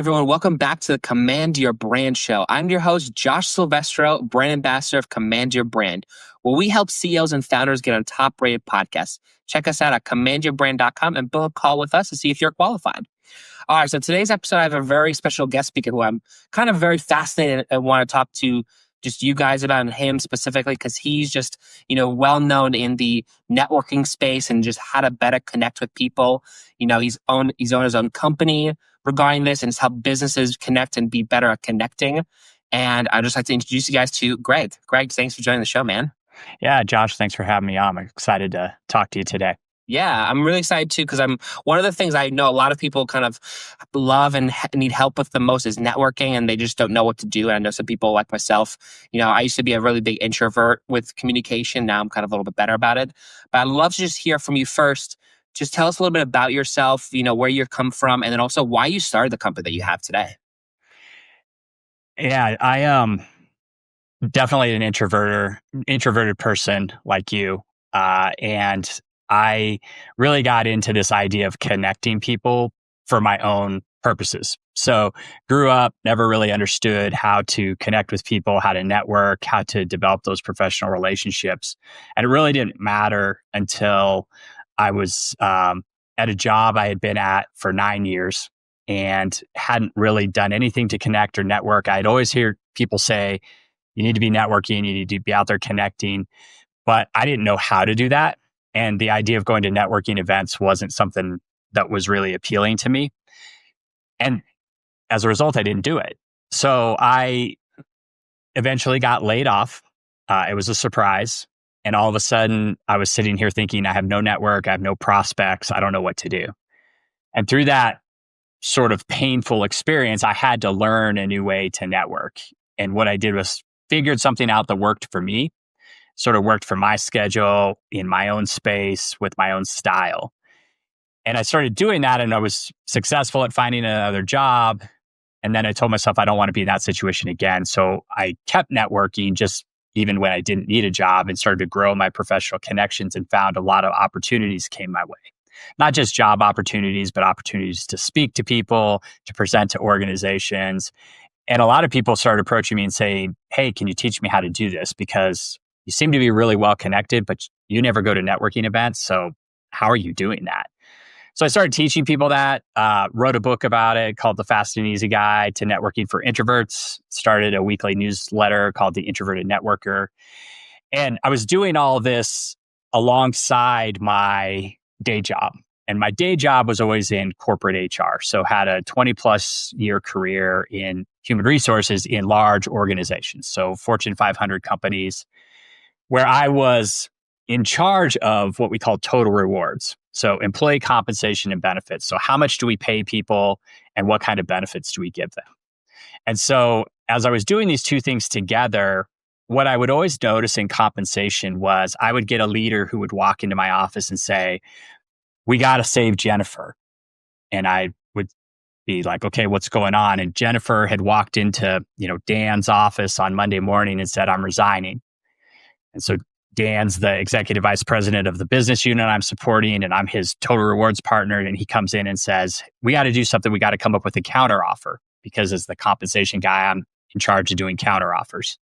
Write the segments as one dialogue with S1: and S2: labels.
S1: everyone. Welcome back to the Command Your Brand Show. I'm your host, Josh Silvestro, brand ambassador of Command Your Brand, where we help CEOs and founders get on top-rated podcasts. Check us out at commandyourbrand.com and book a call with us to see if you're qualified. All right, so today's episode, I have a very special guest speaker who I'm kind of very fascinated and want to talk to just you guys about, and him specifically, because he's just, well known in the networking space and just how to better connect with people. He's owned his own company regarding this, and it's helped businesses connect and be better at connecting. And I'd just like to introduce you guys to Greg. Greg, thanks for joining the show, man.
S2: Yeah, Josh, thanks for having me on. I'm excited to talk to you today.
S1: Yeah, I'm really excited too, because one of the things I know a lot of people kind of love and need help with the most is networking, and they just don't know what to do. And I know some people like myself, I used to be a really big introvert with communication. Now I'm kind of a little bit better about it. But I'd love to just hear from you first. Just tell us a little bit about yourself, where you come from, and then also why you started the company that you have today.
S2: Yeah, I am definitely an introverted person like you. And I really got into this idea of connecting people for my own purposes. So grew up, never really understood how to connect with people, how to network, how to develop those professional relationships. And it really didn't matter until I was at a job I had been at for 9 years and hadn't really done anything to connect or network. I'd always hear people say, you need to be networking, you need to be out there connecting, but I didn't know how to do that. And the idea of going to networking events wasn't something that was really appealing to me. And as a result, I didn't do it. So I eventually got laid off. It was a surprise. And all of a sudden, I was sitting here thinking, I have no network, I have no prospects, I don't know what to do. And through that sort of painful experience, I had to learn a new way to network. And what I did was figured something out that worked for me, sort of worked for my schedule, in my own space, with my own style. And I started doing that, and I was successful at finding another job. And then I told myself I don't want to be in that situation again. So I kept networking just even when I didn't need a job, and started to grow my professional connections, and found a lot of opportunities came my way. Not just job opportunities, but opportunities to speak to people, to present to organizations. And a lot of people started approaching me and saying, hey, can you teach me how to do this? Because you seem to be really well connected, but you never go to networking events. So how are you doing that? So I started teaching people that, wrote a book about it called The Fast and Easy Guide to Networking for Introverts, started a weekly newsletter called The Introverted Networker. And I was doing all this alongside my day job. And my day job was always in corporate HR. So had a 20 plus year career in human resources in large organizations. So Fortune 500 companies, where I was in charge of what we call total rewards. So employee compensation and benefits. So how much do we pay people and what kind of benefits do we give them? And so as I was doing these two things together, what I would always notice in compensation was I would get a leader who would walk into my office and say, we got to save Jennifer. And I would be like, okay, what's going on? And Jennifer had walked into, Dan's office on Monday morning and said, I'm resigning. And so Dan's the executive vice president of the business unit I'm supporting, and I'm his total rewards partner. And he comes in and says, we got to do something. We got to come up with a counter offer, because as the compensation guy, I'm in charge of doing counter offers.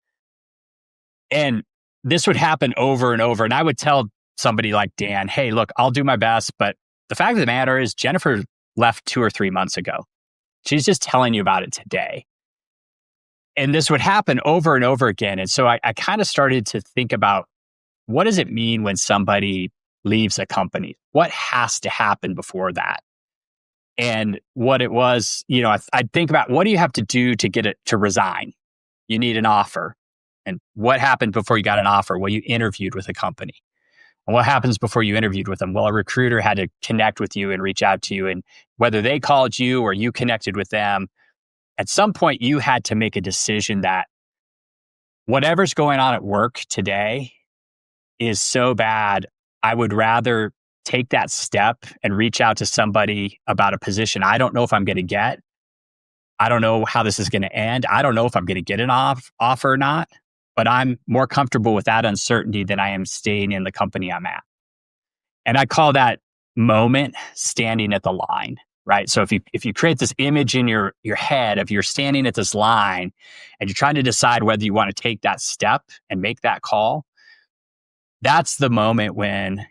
S2: And this would happen over and over. And I would tell somebody like Dan, hey, look, I'll do my best. But the fact of the matter is Jennifer left 2 or 3 months ago. She's just telling you about it today. And this would happen over and over again. And so I kind of started to think about, what does it mean when somebody leaves a company? What has to happen before that? And what it was, I'd think about, what do you have to do to get it to resign? You need an offer. And what happened before you got an offer? Well, you interviewed with a company. And what happens before you interviewed with them? Well, a recruiter had to connect with you and reach out to you. And whether they called you or you connected with them, at some point you had to make a decision that whatever's going on at work today is so bad, I would rather take that step and reach out to somebody about a position I don't know if I'm going to get. I don't know how this is going to end. I don't know if I'm going to get an offer or not, but I'm more comfortable with that uncertainty than I am staying in the company I'm at. And I call that moment standing at the line. right? So if you create this image in your head of you're standing at this line and you're trying to decide whether you want to take that step and make that call, that's the moment when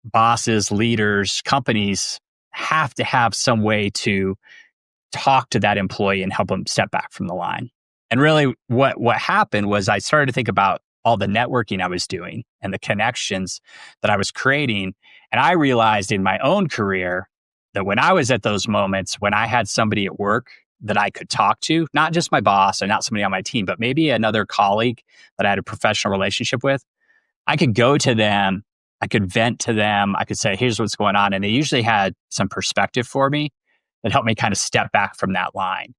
S2: bosses, leaders, companies have to have some way to talk to that employee and help them step back from the line. And really what happened was I started to think about all the networking I was doing and the connections that I was creating. And I realized in my own career that when I was at those moments, when I had somebody at work that I could talk to, not just my boss and not somebody on my team, but maybe another colleague that I had a professional relationship with, I could go to them, I could vent to them, I could say, here's what's going on. And they usually had some perspective for me that helped me kind of step back from that line.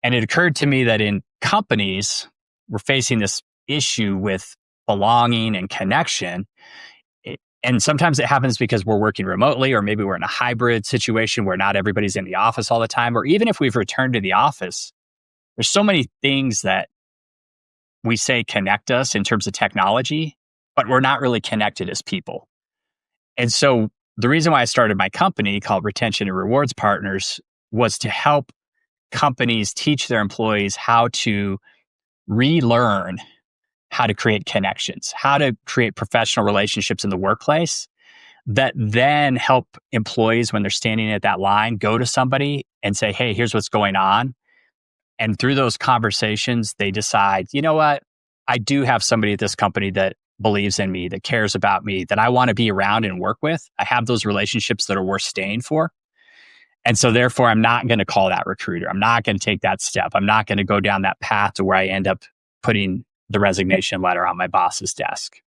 S2: And it occurred to me that in companies, we're facing this issue with belonging and connection. And sometimes it happens because we're working remotely, or maybe we're in a hybrid situation where not everybody's in the office all the time. Or even if we've returned to the office, there's so many things that we say connect us in terms of technology, but we're not really connected as people. And so the reason why I started my company called Retention and Rewards Partners was to help companies teach their employees how to relearn how to create connections, how to create professional relationships in the workplace that then help employees when they're standing at that line, go to somebody and say, hey, here's what's going on. And through those conversations, they decide, you know what? I do have somebody at this company that believes in me, that cares about me, that I want to be around and work with. I have those relationships that are worth staying for. And so therefore, I'm not going to call that recruiter. I'm not going to take that step. I'm not going to go down that path to where I end up putting the resignation letter on my boss's desk.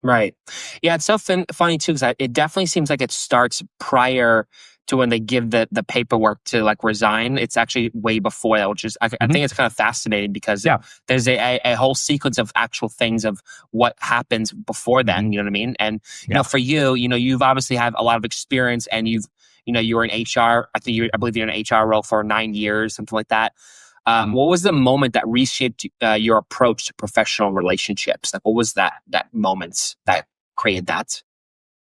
S1: Right. Yeah, it's so funny too, because it definitely seems like it starts prior to when they give the paperwork to like resign. It's actually way before that, which is, I think it's kind of fascinating because there's a whole sequence of actual things of what happens before then, you know what I mean? And, you know, for you, you know, you've obviously have a lot of experience and you were in HR. I believe you're in an HR role for 9 years, something like that. What was the moment that reshaped your approach to professional relationships? Like, what was that moment that created that?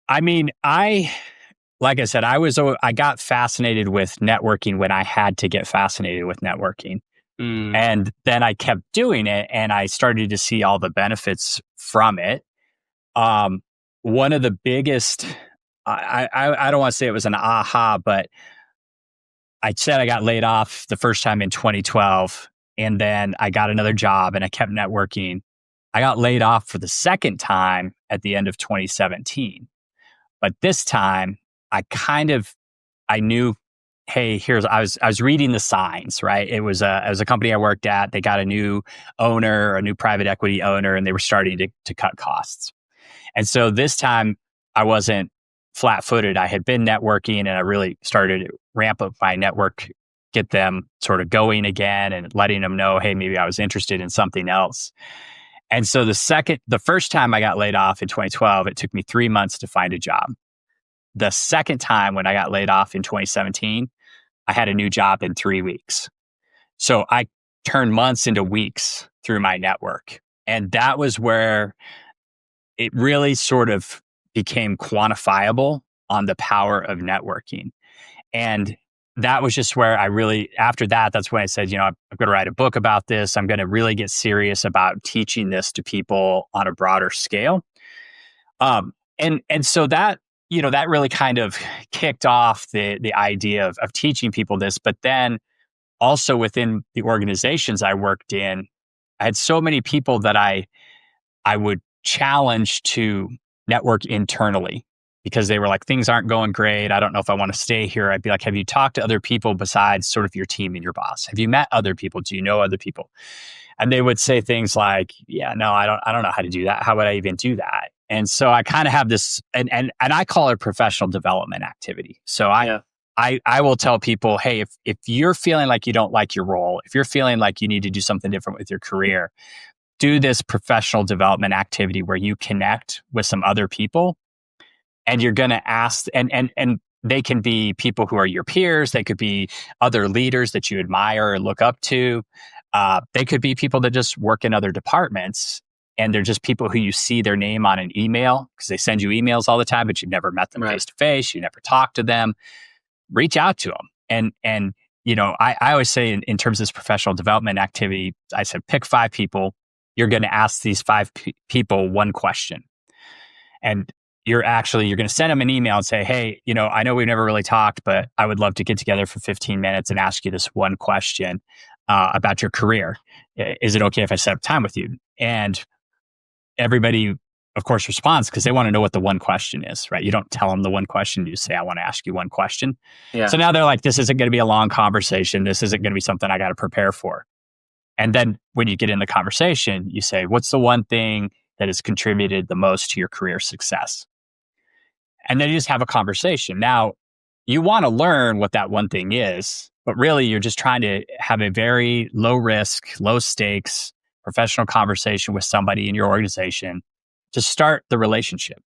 S2: I mean, like I said, I got fascinated with networking when I had to get fascinated with networking. And then I kept doing it and I started to see all the benefits from it. One of the biggest, I don't want to say it was an aha, but I said I got laid off the first time in 2012, and then I got another job and I kept networking. I got laid off for the second time at the end of 2017. But this time I knew, hey, I was reading the signs, right? It was a company I worked at. They got a new owner, a new private equity owner, and they were starting to cut costs. And so this time I wasn't flat-footed. I had been networking and I really started to ramp up my network, get them sort of going again and letting them know, hey, maybe I was interested in something else. And so the first time I got laid off in 2012, it took me 3 months to find a job. The second time when I got laid off in 2017, I had a new job in 3 weeks. So I turned months into weeks through my network. And that was where it really sort of became quantifiable on the power of networking. And that was just where after that, that's when I said, I'm going to write a book about this. I'm going to really get serious about teaching this to people on a broader scale. And so that, that really kind of kicked off the idea of teaching people this. But then also within the organizations I worked in, I had so many people that I would challenge to network internally because they were like, things aren't going great. I don't know if I want to stay here. I'd be like, have you talked to other people besides sort of your team and your boss? Have you met other people? Do you know other people? And they would say things like, yeah, no, I don't know how to do that. How would I even do that? And so I kind of have this, and I call it professional development activity. So I will tell people, hey, if you're feeling like you don't like your role, if you're feeling like you need to do something different with your career, do this professional development activity where you connect with some other people and you're going to ask, and they can be people who are your peers. They could be other leaders that you admire or look up to. They could be people that just work in other departments and they're just people who you see their name on an email because they send you emails all the time, but you've never met them face to face. You never talked to them. reach out to them. And I always say in terms of this professional development activity, I said, pick 5 people. You're going to ask these 5 people one question. And you're going to send them an email and say, hey, I know we've never really talked, but I would love to get together for 15 minutes and ask you this one question about your career. Is it okay if I set up time with you? And everybody, of course, responds because they want to know what the one question is, right? You don't tell them the one question. You say, I want to ask you one question.
S1: Yeah.
S2: So now they're like, this isn't going to be a long conversation. This isn't going to be something I got to prepare for. And then when you get in the conversation, you say, what's the one thing that has contributed the most to your career success? And then you just have a conversation. Now, you want to learn what that one thing is, but really you're just trying to have a very low risk, low stakes, professional conversation with somebody in your organization to start the relationship.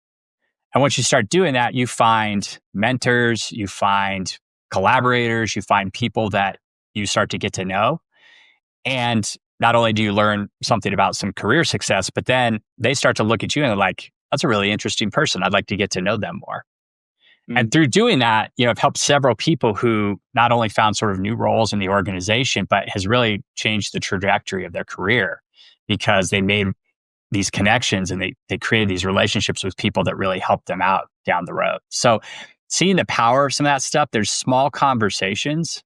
S2: And once you start doing that, you find mentors, you find collaborators, you find people that you start to get to know. And not only do you learn something about some career success, but then they start to look at you and they're like, that's a really interesting person. I'd like to get to know them more. And through doing that, I've helped several people who not only found sort of new roles in the organization, but has really changed the trajectory of their career because they made these connections and they created these relationships with people that really helped them out down the road. So seeing the power of some of that stuff, there's small conversations.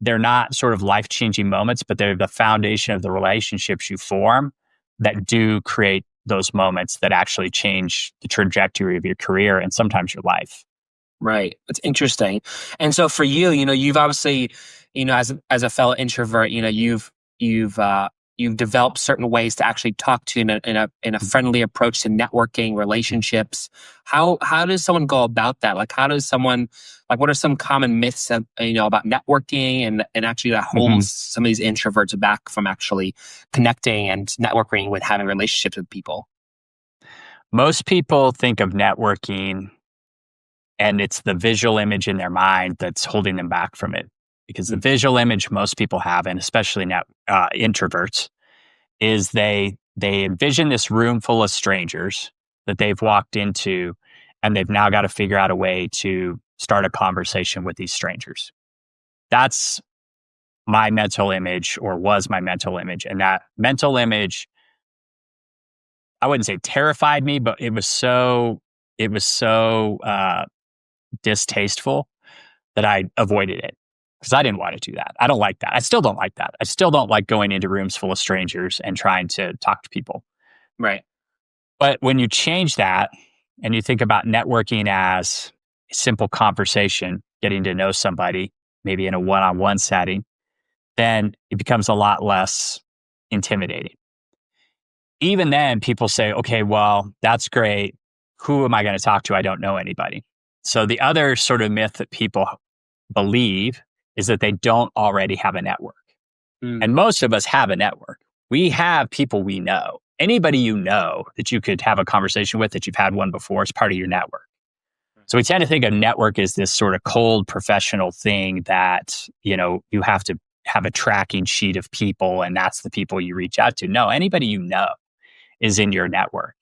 S2: They're not sort of life-changing moments, but they're the foundation of the relationships you form that do create those moments that actually change the trajectory of your career and sometimes your life.
S1: Right. It's interesting. And so for you, you've obviously, as a fellow introvert, you've developed certain ways to actually talk to in a friendly approach to networking, relationships. How does someone go about that? Like, what are some common myths about networking and actually that holds some of these introverts back from actually connecting and networking with having relationships with people?
S2: Most people think of networking and it's the visual image in their mind that's holding them back from it. Because the visual image most people have, and especially introverts, is they envision this room full of strangers that they've walked into, and they've now got to figure out a way to start a conversation with these strangers. That's my mental image, or was my mental image. And that mental image, I wouldn't say terrified me, but it was so distasteful that I avoided it. Because I didn't want to do that. I don't like that. I still don't like that. I still don't like going into rooms full of strangers and trying to talk to people.
S1: Right.
S2: But when you change that and you think about networking as a simple conversation, getting to know somebody, maybe in a one-on-one setting, then it becomes a lot less intimidating. Even then, people say, okay, well, that's great. Who am I going to talk to? I don't know anybody. So the other sort of myth that people believe is that they don't already have a network. And most of us have a network. We have people we know. Anybody you know that you could have a conversation with, that you've had one before, is part of your network. So we tend to think of network as this sort of cold professional thing that, you have to have a tracking sheet of people and that's the people you reach out to. No, anybody you know is in your network.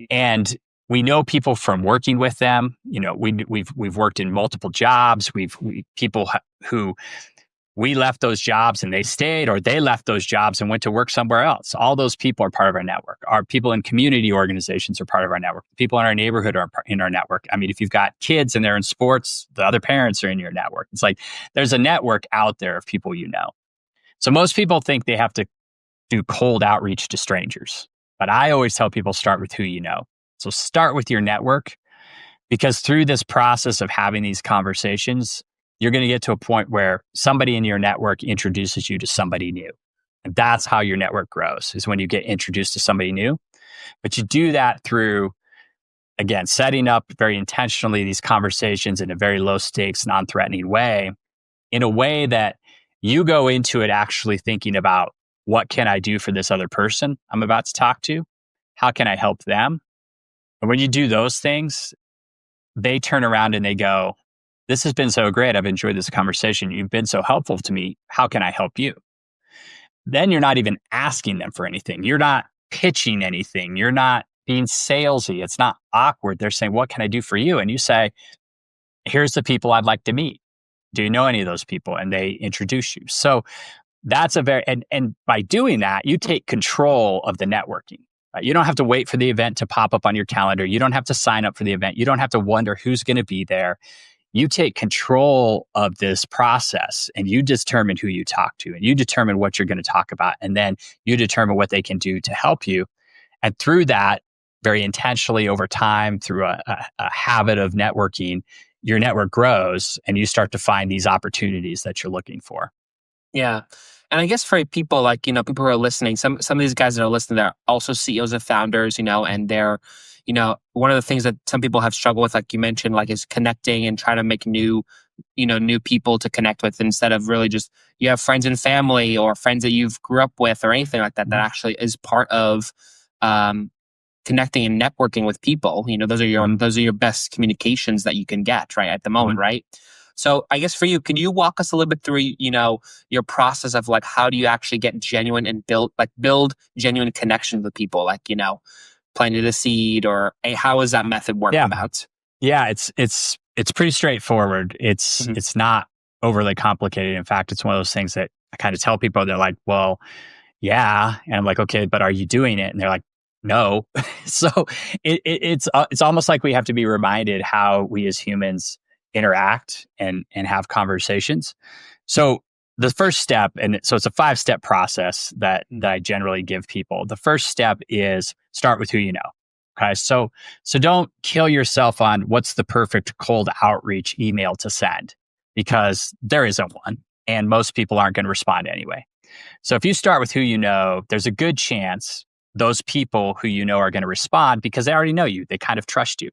S2: And we know people from working with them. We've worked in multiple jobs. People who we left those jobs and they stayed, or they left those jobs and went to work somewhere else. All those people are part of our network. Our people in community organizations are part of our network. People in our neighborhood are in our network. I mean, if you've got kids and they're in sports, the other parents are in your network. It's like there's a network out there of people you know. So most people think they have to do cold outreach to strangers. But I always tell people, start with who you know. So start with your network, because through this process of having these conversations, you're going to get to a point where somebody in your network introduces you to somebody new. And that's how your network grows, is when you get introduced to somebody new. But you do that through, again, setting up very intentionally these conversations in a very low stakes, non-threatening way, in a way that you go into it actually thinking about, what can I do for this other person I'm about to talk to? How can I help them? And when you do those things, they turn around and they go, this has been so great. I've enjoyed this conversation. You've been so helpful to me. How can I help you? Then you're not even asking them for anything. You're not pitching anything. You're not being salesy. It's not awkward. They're saying, what can I do for you? And you say, here's the people I'd like to meet. Do you know any of those people? And they introduce you. So that's and by doing that, you take control of the networking. Right? You don't have to wait for the event to pop up on your calendar. You don't have to sign up for the event. You don't have to wonder who's going to be there. You take control of this process and you determine who you talk to and you determine what you're going to talk about. And then you determine what they can do to help you. And through that, very intentionally over time, through a habit of networking, your network grows and you start to find these opportunities that you're looking for.
S1: Yeah. And I guess for people like, people who are listening, some of these guys that are listening, they're also CEOs of founders, and they're, one of the things that some people have struggled with, like you mentioned, like is connecting and trying to make new people to connect with instead of really just, you have friends and family or friends that you've grew up with or anything like that, that actually is part of connecting and networking with people. Those are your best communications that you can get right at the moment, right? So I guess for you, can you walk us a little bit through, your process of like, how do you actually get genuine and build genuine connection with people? Like, planted a seed, or how is that method work about?
S2: Yeah, it's pretty straightforward. It's not overly complicated. In fact, it's one of those things that I kind of tell people. They're like, well, yeah. And I'm like, okay, but are you doing it? And they're like, no. So it's almost like we have to be reminded how we as humans interact and have conversations. So the first step, and so it's a 5-step process that I generally give people. The first step is start with who you know. Okay. So don't kill yourself on what's the perfect cold outreach email to send, because there isn't one. And most people aren't going to respond anyway. So if you start with who you know, there's a good chance those people who you know are going to respond because they already know you. They kind of trust you.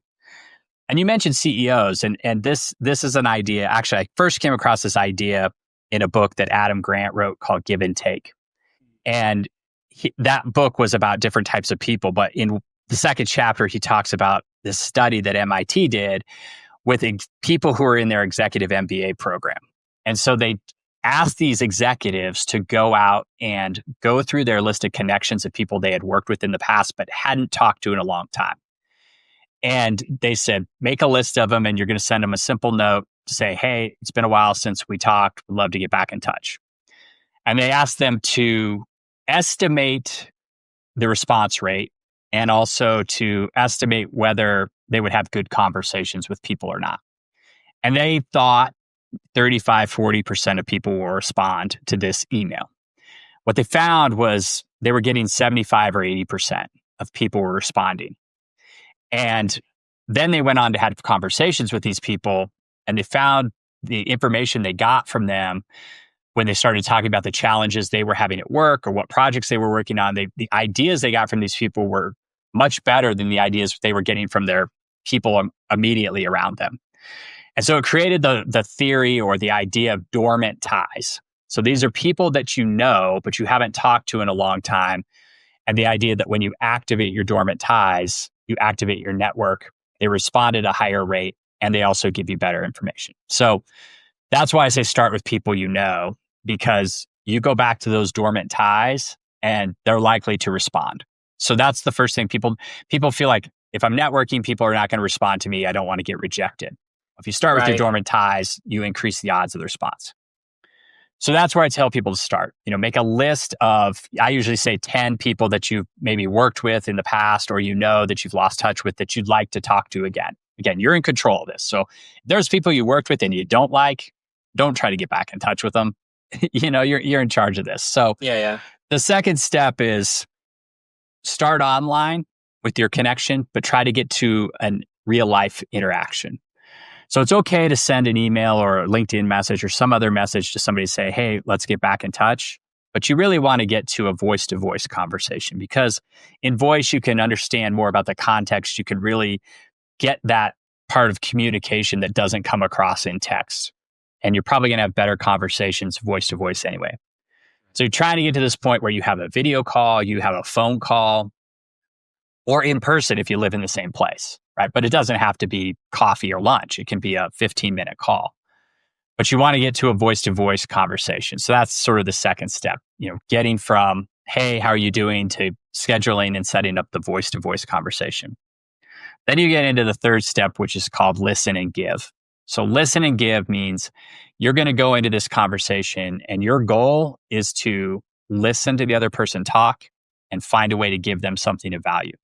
S2: And you mentioned CEOs, and this is an idea. Actually, I first came across this idea in a book that Adam Grant wrote called Give and Take. And that book was about different types of people. But in the second chapter, he talks about this study that MIT did with people who are in their executive MBA program. And so they asked these executives to go out and go through their list of connections of people they had worked with in the past, but hadn't talked to in a long time. And they said, make a list of them and you're going to send them a simple note to say, hey, it's been a while since we talked. We'd love to get back in touch. And they asked them to estimate the response rate and also to estimate whether they would have good conversations with people or not. And they thought 35, 40% of people will respond to this email. What they found was they were getting 75 or 80% of people were responding. And then they went on to have conversations with these people, and they found the information they got from them when they started talking about the challenges they were having at work or what projects they were working on. The ideas they got from these people were much better than the ideas they were getting from their people immediately around them. And so it created the theory or the idea of dormant ties. So these are people that you know, but you haven't talked to in a long time. And the idea that when you activate your dormant ties, you activate your network, they respond at a higher rate, and they also give you better information. So that's why I say start with people you know, because you go back to those dormant ties and they're likely to respond. So that's the first thing. People feel like if I'm networking, people are not going to respond to me. I don't want to get rejected. If you start with your dormant ties, you increase the odds of the response. So that's where I tell people to start. Make a list of, I usually say 10 people that you've maybe worked with in the past or that you've lost touch with that you'd like to talk to again. Again, you're in control of this. So if there's people you worked with and you don't like, don't try to get back in touch with them. You're in charge of this. So the second step is start online with your connection, but try to get to a real life interaction. So it's okay to send an email or a LinkedIn message or some other message to somebody to say, hey, let's get back in touch. But you really want to get to a voice-to-voice conversation, because in voice, you can understand more about the context. You can really get that part of communication that doesn't come across in text. And you're probably going to have better conversations voice-to-voice anyway. So you're trying to get to this point where you have a video call, you have a phone call, or in person if you live in the same place. Right? But it doesn't have to be coffee or lunch. It can be a 15-minute call. But you want to get to a voice-to-voice conversation. So that's sort of the second step, getting from, hey, how are you doing, to scheduling and setting up the voice-to-voice conversation. Then you get into the third step, which is called listen and give. So listen and give means you're going to go into this conversation and your goal is to listen to the other person talk and find a way to give them something of value.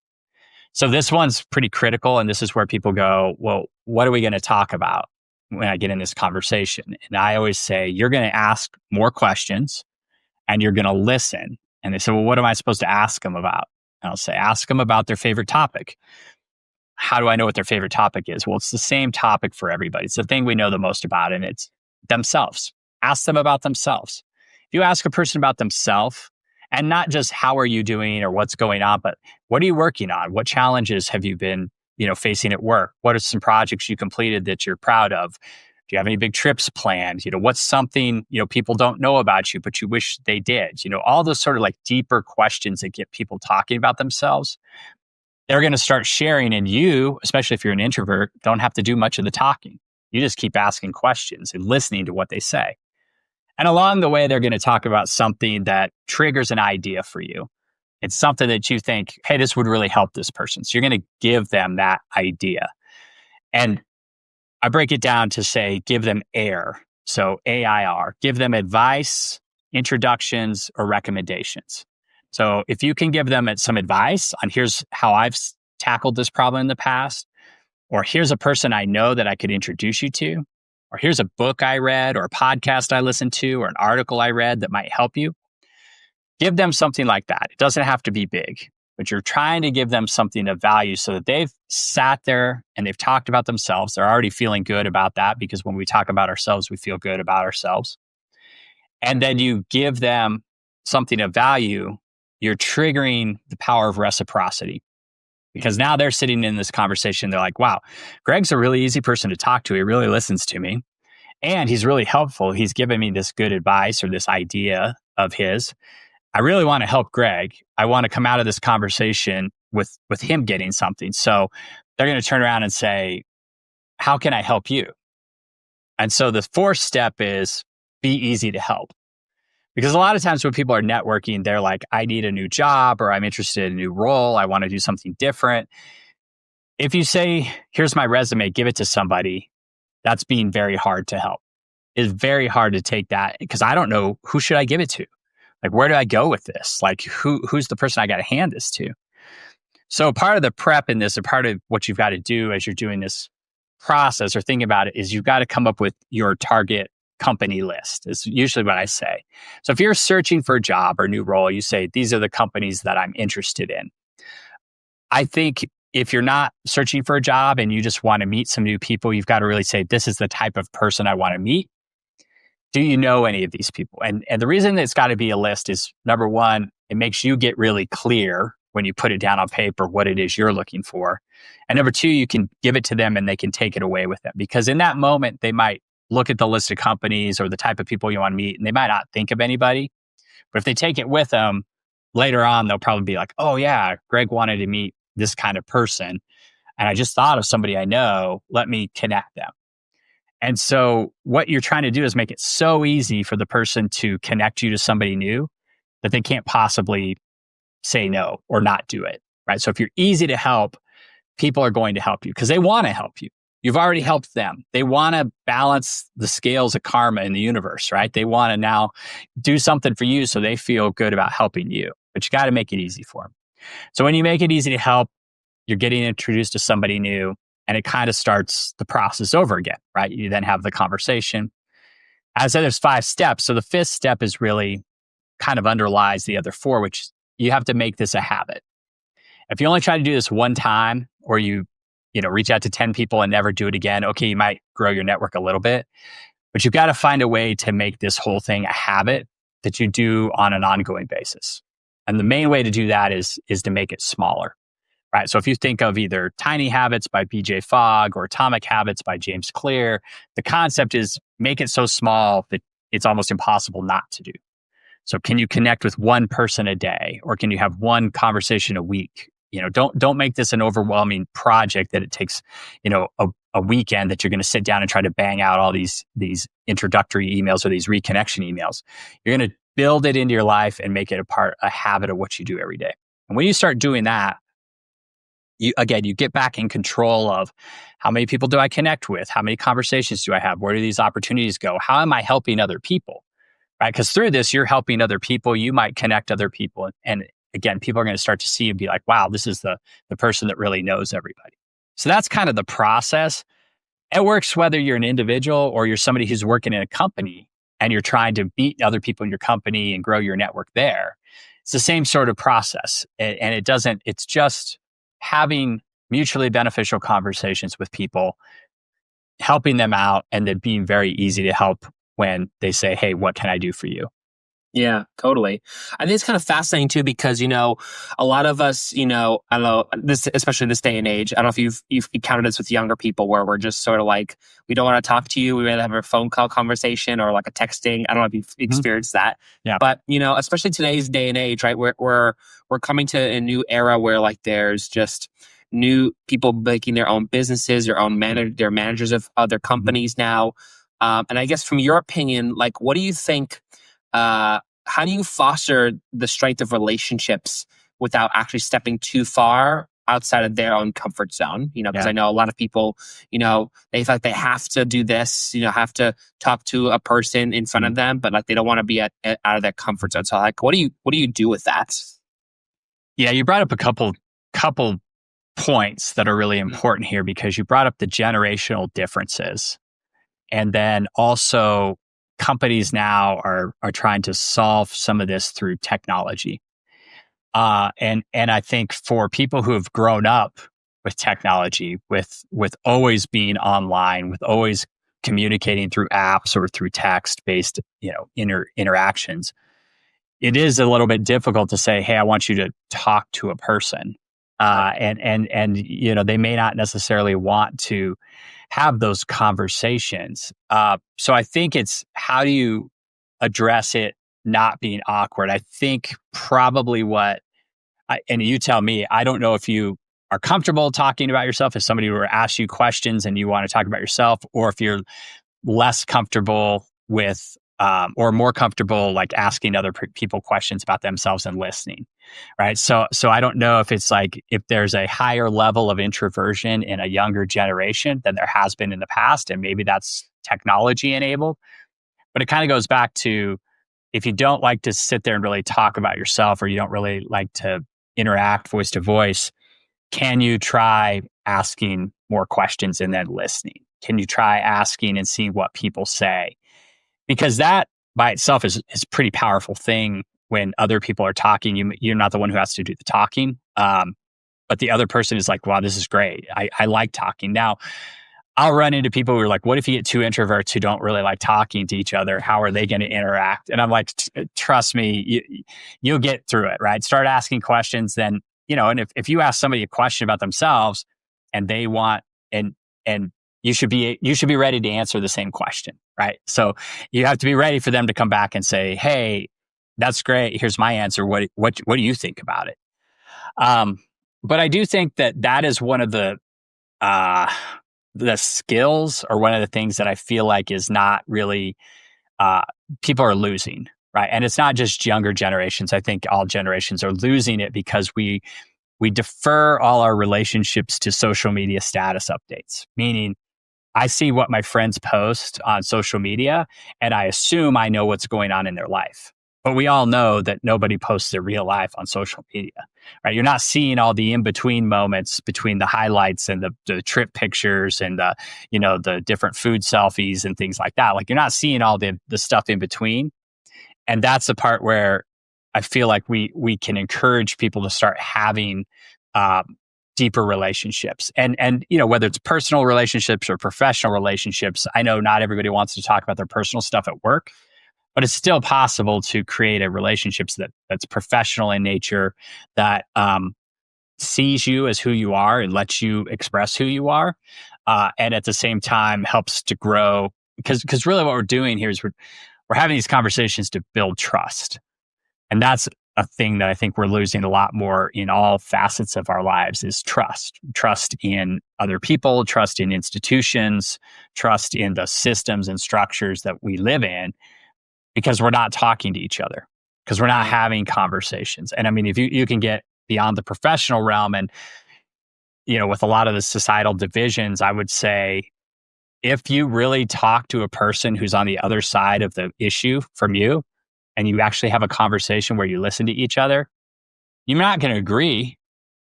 S2: So this one's pretty critical. And this is where people go, well, what are we going to talk about when I get in this conversation? And I always say, you're going to ask more questions and you're going to listen. And they say, well, what am I supposed to ask them about? And I'll say, ask them about their favorite topic. How do I know what their favorite topic is? Well, it's the same topic for everybody. It's the thing we know the most about, and it's themselves. Ask them about themselves. If you ask a person about themselves, and not just how are you doing or what's going on, but what are you working on? What challenges have you been, facing at work? What are some projects you completed that you're proud of? Do you have any big trips planned? What's something, people don't know about you, but you wish they did? All those sort of like deeper questions that get people talking about themselves. They're going to start sharing, and you, especially if you're an introvert, don't have to do much of the talking. You just keep asking questions and listening to what they say. And along the way, they're going to talk about something that triggers an idea for you. It's something that you think, hey, this would really help this person. So you're going to give them that idea. And I break it down to say, give them AIR. So AIR, give them advice, introductions, or recommendations. So if you can give them some advice on here's how I've tackled this problem in the past, or here's a person I know that I could introduce you to, or here's a book I read or a podcast I listened to or an article I read that might help you, give them something like that. It doesn't have to be big, but you're trying to give them something of value so that they've sat there and they've talked about themselves. They're already feeling good about that because when we talk about ourselves, we feel good about ourselves. And then you give them something of value. You're triggering the power of reciprocity because now they're sitting in this conversation. They're like, wow, Greg's a really easy person to talk to. He really listens to me and he's really helpful. He's given me this good advice or this idea of his. I really want to help Greg. I want to come out of this conversation with him getting something. So they're going to turn around and say, how can I help you? And so the fourth step is be easy to help. Because a lot of times when people are networking, they're like, I need a new job or I'm interested in a new role. I want to do something different. If you say, here's my resume, give it to somebody, that's being very hard to help. It's very hard to take that because I don't know who should I give it to. Like, where do I go with this? Like, who's the person I got to hand this to? So part of the prep in this, or part of what you've got to do as you're doing this process or thinking about it is you've got to come up with your target company list is usually what I say. So if you're searching for a job or a new role, you say, these are the companies that I'm interested in. I think if you're not searching for a job and you just want to meet some new people, you've got to really say, this is the type of person I want to meet. Do you know any of these people? And the reason it's got to be a list is, number one, it makes you get really clear when you put it down on paper what it is you're looking for. And number two, you can give it to them and they can take it away with them. Because in that moment, they might look at the list of companies or the type of people you want to meet, and they might not think of anybody. But if they take it with them, later on, they'll probably be like, oh yeah, Greg wanted to meet this kind of person. And I just thought of somebody I know, let me connect them. And so what you're trying to do is make it so easy for the person to connect you to somebody new that they can't possibly say no or not do it, right? So if you're easy to help, people are going to help you because they want to help you. You've already helped them. They want to balance the scales of karma in the universe, right? They want to now do something for you so they feel good about helping you, but you got to make it easy for them. So when you make it easy to help, you're getting introduced to somebody new and it kind of starts the process over again, right? You then have the conversation. As I said, there's 5 steps. So the 5th step is really kind of underlies the other 4, which you have to make this a habit. If you only try to do this one time or you reach out to 10 people and never do it again, okay, you might grow your network a little bit, but you've got to find a way to make this whole thing a habit that you do on an ongoing basis. And the main way to do that is to make it smaller, right? So if you think of either Tiny Habits by BJ Fogg or Atomic Habits by James Clear, the concept is make it so small that it's almost impossible not to do. So can you connect with one person a day, or can you have one conversation a week? Don't make this an overwhelming project that it takes, a weekend that you're going to sit down and try to bang out all these introductory emails or these reconnection emails. You're going to build it into your life and make it a habit of what you do every day. And when you start doing that, you get back in control of how many people do I connect with? How many conversations do I have? Where do these opportunities go? How am I helping other people? Right? Because through this, you're helping other people. You might connect other people. And again, people are going to start to see and be like, wow, this is the person that really knows everybody. So that's kind of the process. It works whether you're an individual or you're somebody who's working in a company and you're trying to beat other people in your company and grow your network there. It's the same sort of process. And it's just having mutually beneficial conversations with people, helping them out, and then being very easy to help when they say, hey, what can I do for you?
S1: Yeah, totally. I think it's kind of fascinating too, because, a lot of us, I don't know, this, especially this day and age, I don't know if you've encountered this with younger people where we're just sort of like, we don't want to talk to you. We rather have a phone call conversation or like a texting. I don't know if you've experienced that.
S2: Yeah.
S1: But, especially today's day and age, right? We're coming to a new era where like there's just new people making their own businesses, they're managers of other companies now. And I guess from your opinion, like, what do you think, how do you foster the strength of relationships without actually stepping too far outside of their own comfort zone? Because I know a lot of people, they feel like they have to do this, have to talk to a person in front of them, but like they don't want to be out of their comfort zone. So like, what do you do with that?
S2: Yeah, you brought up a couple points that are really important here, because you brought up the generational differences. And then also companies now are trying to solve some of this through technology. And I think for people who have grown up with technology, with always being online, with always communicating through apps or through text-based, interactions, it is a little bit difficult to say, hey, I want you to talk to a person. And they may not necessarily want to have those conversations. So I think it's, how do you address it not being awkward? I think probably and you tell me, I don't know if you are comfortable talking about yourself, if somebody were to ask you questions and you want to talk about yourself, or if you're less comfortable with, or more comfortable like asking other people questions about themselves and listening, right? So I don't know if it's like, if there's a higher level of introversion in a younger generation than there has been in the past, and maybe that's technology enabled. But it kind of goes back to, if you don't like to sit there and really talk about yourself, or you don't really like to interact voice to voice, can you try asking more questions and then listening? Can you try asking and seeing what people say? Because that by itself is a pretty powerful thing. When other people are talking, you're not the one who has to do the talking. But the other person is like, wow, this is great. I like talking. Now, I'll run into people who are like, what if you get two introverts who don't really like talking to each other? How are they going to interact? And I'm like, trust me, you'll get through it, right? Start asking questions. Then, and if you ask somebody a question about themselves and they want, and you should be ready to answer the same question, right? So you have to be ready for them to come back and say, hey, that's great. Here's my answer. What do you think about it? But I do think that is one of the skills, or one of the things that I feel like is not really, people are losing, right? And it's not just younger generations. I think all generations are losing it, because we defer all our relationships to social media status updates, meaning I see what my friends post on social media and I assume I know what's going on in their life. But we all know that nobody posts their real life on social media, right? You're not seeing all the in-between moments between the highlights and the trip pictures and the different food selfies and things like that. Like, you're not seeing all the stuff in between. And that's the part where I feel like we can encourage people to start having deeper relationships, and whether it's personal relationships or professional relationships. I know not everybody wants to talk about their personal stuff at work, but it's still possible to create a relationship that's professional in nature, that sees you as who you are and lets you express who you are, and at the same time helps to grow. Because really what we're doing here is we're having these conversations to build trust. And that's a thing that I think we're losing a lot more in all facets of our lives, is trust. Trust in other people, trust in institutions, trust in the systems and structures that we live in, because we're not talking to each other, because we're not having conversations. And I mean, if you can get beyond the professional realm, and with a lot of the societal divisions, I would say if you really talk to a person who's on the other side of the issue from you, and you actually have a conversation where you listen to each other, you're not going to agree,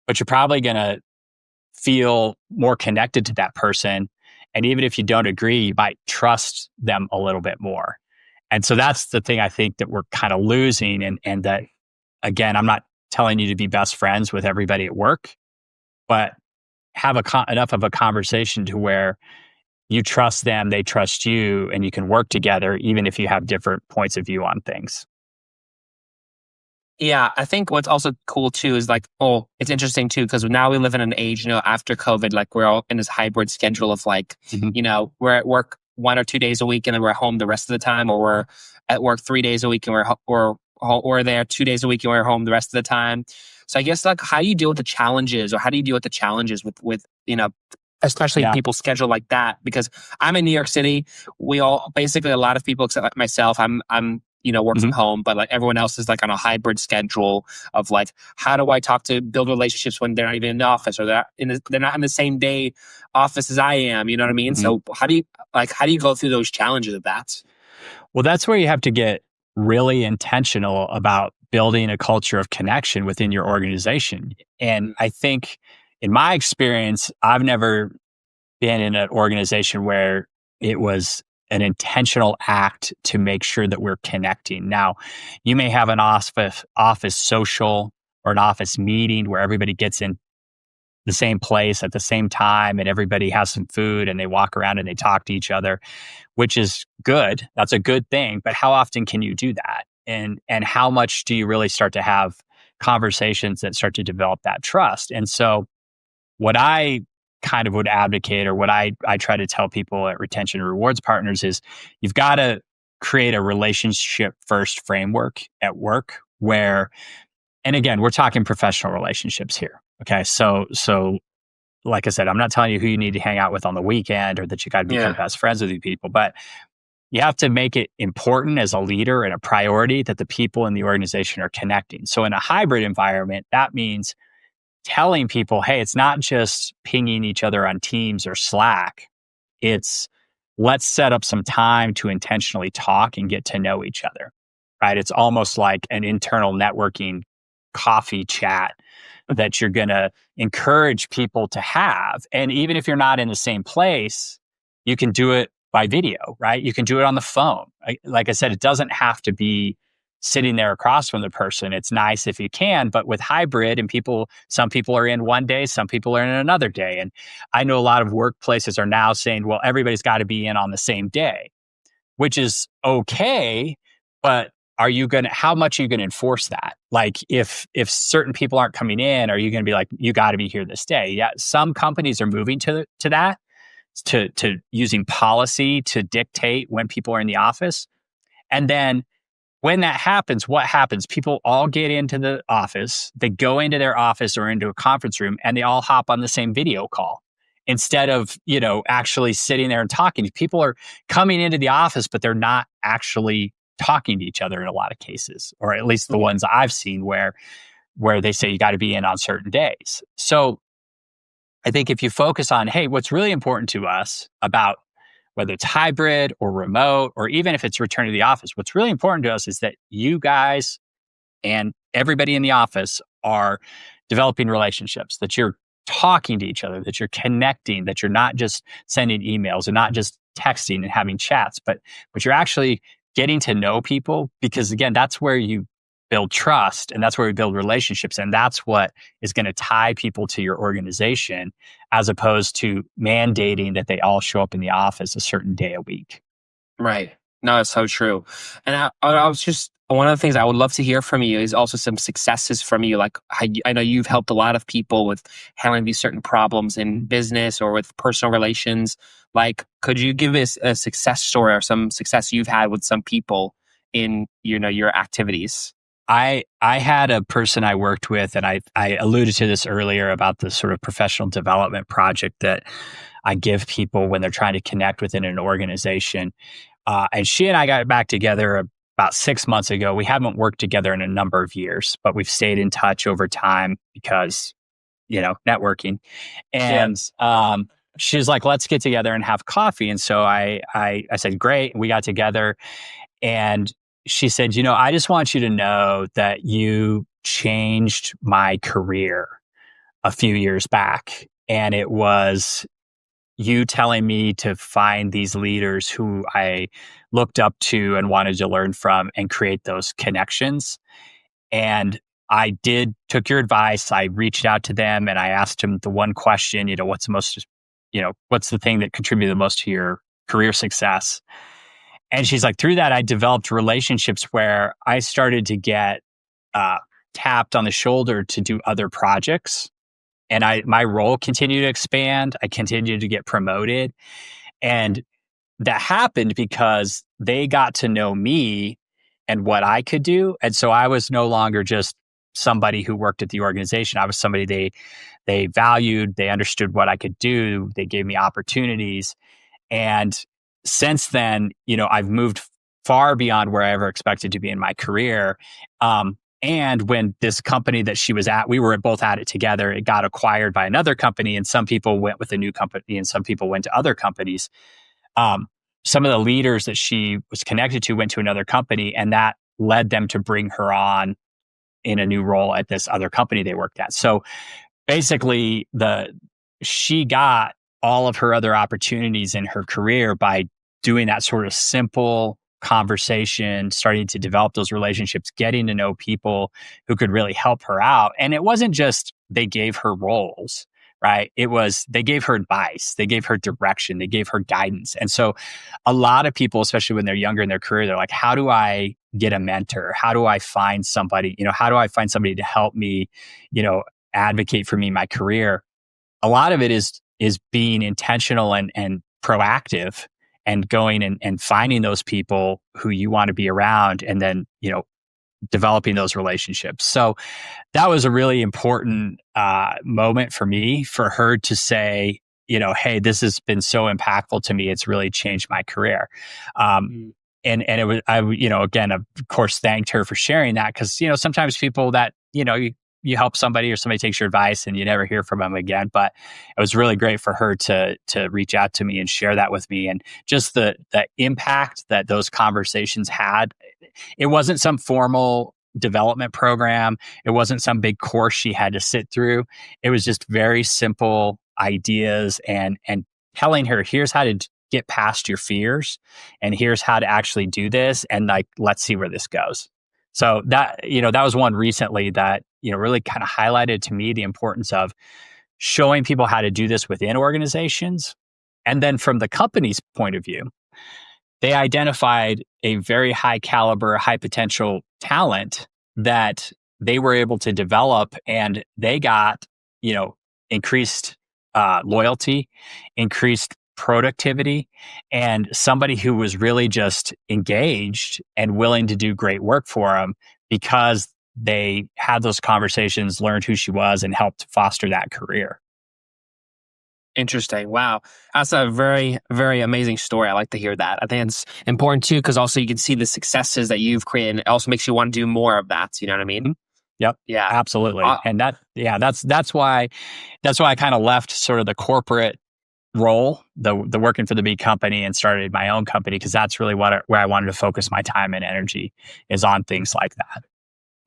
S2: but you're probably going to feel more connected to that person. And even if you don't agree, you might trust them a little bit more. And so that's the thing I think that we're kind of losing. And that, again, I'm not telling you to be best friends with everybody at work, but have enough of a conversation to where you trust them, they trust you, and you can work together, even if you have different points of view on things.
S1: Yeah, I think what's also cool too is like, it's interesting too, because now we live in an age, after COVID, like we're all in this hybrid schedule of like, we're at work 1 or 2 days a week and then we're home the rest of the time, or we're at work 3 days a week and we're there 2 days a week and we're home the rest of the time. So I guess like, how do you deal with the challenges, with especially people's schedule like that? Because I'm in New York City. We all, basically a lot of people except myself, I'm work from home, but like everyone else is like on a hybrid schedule of like, how do I build relationships when they're not even in the office, or they're not in the same day office as I am, you know what I mean? So how do you go through those challenges of that?
S2: Well, that's where you have to get really intentional about building a culture of connection within your organization. And I think in my experience, I've never been in an organization where it was an intentional act to make sure that we're connecting. Now, you may have an office social or an office meeting where everybody gets in the same place at the same time and everybody has some food and they walk around and they talk to each other, which is good. That's a good thing. But how often can you do that? And how much do you really start to have conversations that start to develop that trust? And so what I kind of would advocate, or what I try to tell people at Retention and Rewards Partners, is you've got to create a relationship first framework at work where, and again, we're talking professional relationships here. Okay. So like I said, I'm not telling you who you need to hang out with on the weekend or that you got to become best friends with these people, but you have to make it important as a leader and a priority that the people in the organization are connecting. So in a hybrid environment, that means telling people, hey, it's not just pinging each other on Teams or Slack. It's let's set up some time to intentionally talk and get to know each other, right? It's almost like an internal networking coffee chat that you're going to encourage people to have. And even if you're not in the same place, you can do it by video, right? You can do it on the phone. Like I said, it doesn't have to be sitting there across from the person. It's nice if you can, but with hybrid and some people are in one day, some people are in another day. And I know a lot of workplaces are now saying, well, everybody's got to be in on the same day, which is okay. But how much are you going to enforce that? Like if certain people aren't coming in, are you going to be like, you got to be here this day? Yeah. Some companies are moving to that, to using policy to dictate when people are in the office. And then when that happens, what happens? People all get into the office, they go into their office or into a conference room, and they all hop on the same video call instead of, actually sitting there and talking. People are coming into the office, but they're not actually talking to each other in a lot of cases, or at least the ones I've seen where they say you got to be in on certain days. So I think if you focus on, hey, what's really important to us about whether it's hybrid or remote, or even if it's return to the office, what's really important to us is that you guys and everybody in the office are developing relationships, that you're talking to each other, that you're connecting, that you're not just sending emails and not just texting and having chats, but you're actually getting to know people, because again, that's where you build trust and that's where we build relationships. And that's what is going to tie people to your organization, as opposed to mandating that they all show up in the office a certain day a week.
S1: Right. No, it's so true. And I was just, one of the things I would love to hear from you is also some successes from you. Like I know you've helped a lot of people with handling these certain problems in business or with personal relations. Like, could you give us a success story or some success you've had with some people in, your activities?
S2: I had a person I worked with, and I alluded to this earlier about the sort of professional development project that I give people when they're trying to connect within an organization. And she and I got back together about 6 months ago. We haven't worked together in a number of years, but we've stayed in touch over time because networking. And she's like, let's get together and have coffee. And so I said, great. We got together, and she said, I just want you to know that you changed my career a few years back. And it was you telling me to find these leaders who I looked up to and wanted to learn from and create those connections. And I took your advice. I reached out to them and I asked them the one question, what's the thing that contributed the most to your career success? And she's like, through that, I developed relationships where I started to get tapped on the shoulder to do other projects. And my role continued to expand. I continued to get promoted. And that happened because they got to know me and what I could do. And so I was no longer just somebody who worked at the organization. I was somebody they valued, they understood what I could do, they gave me opportunities. And since then, I've moved far beyond where I ever expected to be in my career. And when this company that she was at, we were both at it together, it got acquired by another company, and some people went with a new company and some people went to other companies. Some of the leaders that she was connected to went to another company, and that led them to bring her on in a new role at this other company they worked at. So basically, she got all of her other opportunities in her career by doing that sort of simple conversation, starting to develop those relationships, getting to know people who could really help her out. And it wasn't just they gave her roles, right? It was they gave her advice, they gave her direction, they gave her guidance. And so a lot of people, especially when they're younger in their career, they're like, how do I get a mentor? How do I find somebody, how do I find somebody to help me, advocate for me in my career? A lot of it is being intentional and proactive and going and finding those people who you want to be around, and then, developing those relationships. So that was a really important moment for me, for her to say, hey, this has been so impactful to me. It's really changed my career. And it was, again, of course, thanked her for sharing that, because, sometimes people that, you help somebody or somebody takes your advice and you never hear from them again. But it was really great for her to reach out to me and share that with me. And just the impact that those conversations had. It wasn't some formal development program. It wasn't some big course she had to sit through. It was just very simple ideas and telling her, here's how to get past your fears, and here's how to actually do this. And let's see where this goes. So that was one recently that, really kind of highlighted to me the importance of showing people how to do this within organizations. And then from the company's point of view, they identified a very high caliber, high potential talent that they were able to develop, and they got, increased loyalty, increased productivity, and somebody who was really just engaged and willing to do great work for them because they had those conversations, learned who she was, and helped foster that career.
S1: Interesting. Wow. That's a very, very amazing story. I like to hear that. I think it's important too, because also you can see the successes that you've created, and it also makes you want to do more of that. You know what I mean?
S2: Yep.
S1: Yeah.
S2: Absolutely. And that's why I kind of left sort of the corporate role, the working for the big company, and started my own company, because that's really where I wanted to focus my time and energy, is on things like that.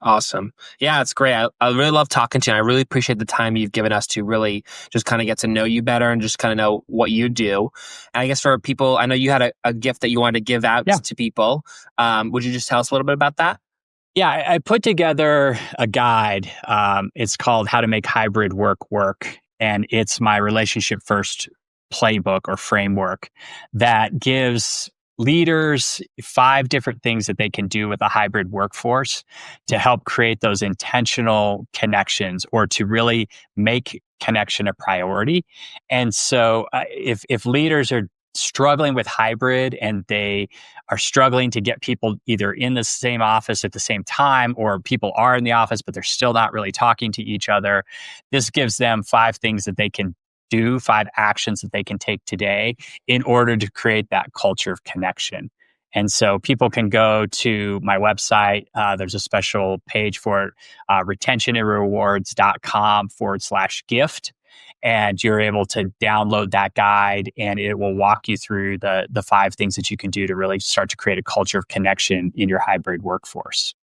S1: Awesome. Yeah, it's great. I really love talking to you. And I really appreciate the time you've given us to really just kind of get to know you better and just kind of know what you do. And I guess for people, I know you had a gift that you wanted to give out to people. Would you just tell us a little bit about that?
S2: Yeah, I put together a guide. It's called How to Make Hybrid Work Work. And it's my relationship first playbook or framework that gives leaders 5 different things that they can do with a hybrid workforce to help create those intentional connections, or to really make connection a priority. And so if leaders are struggling with hybrid and they are struggling to get people either in the same office at the same time, or people are in the office but they're still not really talking to each other, this gives them 5 things that they can do, 5 actions that they can take today in order to create that culture of connection. And so people can go to my website. There's a special page for it, retentionandrewards.com/gift. And you're able to download that guide, and it will walk you through the 5 things that you can do to really start to create a culture of connection in your hybrid workforce.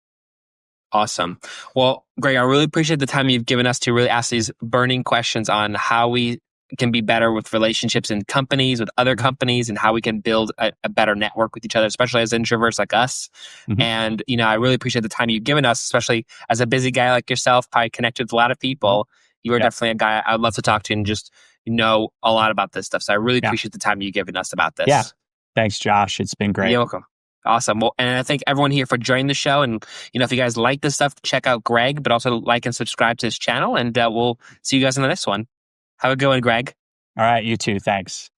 S1: Awesome. Well, Greg, I really appreciate the time you've given us to really ask these burning questions on how we can be better with relationships in companies, with other companies, and how we can build a better network with each other, especially as introverts like us. Mm-hmm. And, I really appreciate the time you've given us, especially as a busy guy like yourself, probably connected with a lot of people. You are definitely a guy I'd love to talk to and just know a lot about this stuff. So I really appreciate the time you've given us about this.
S2: Yeah. Thanks, Josh. It's been great.
S1: You're welcome. Awesome. Well, and I thank everyone here for joining the show. And, if you guys like this stuff, check out Greg, but also like and subscribe to his channel. And we'll see you guys in the next one. Have a good one, Greg.
S2: All right. You too. Thanks.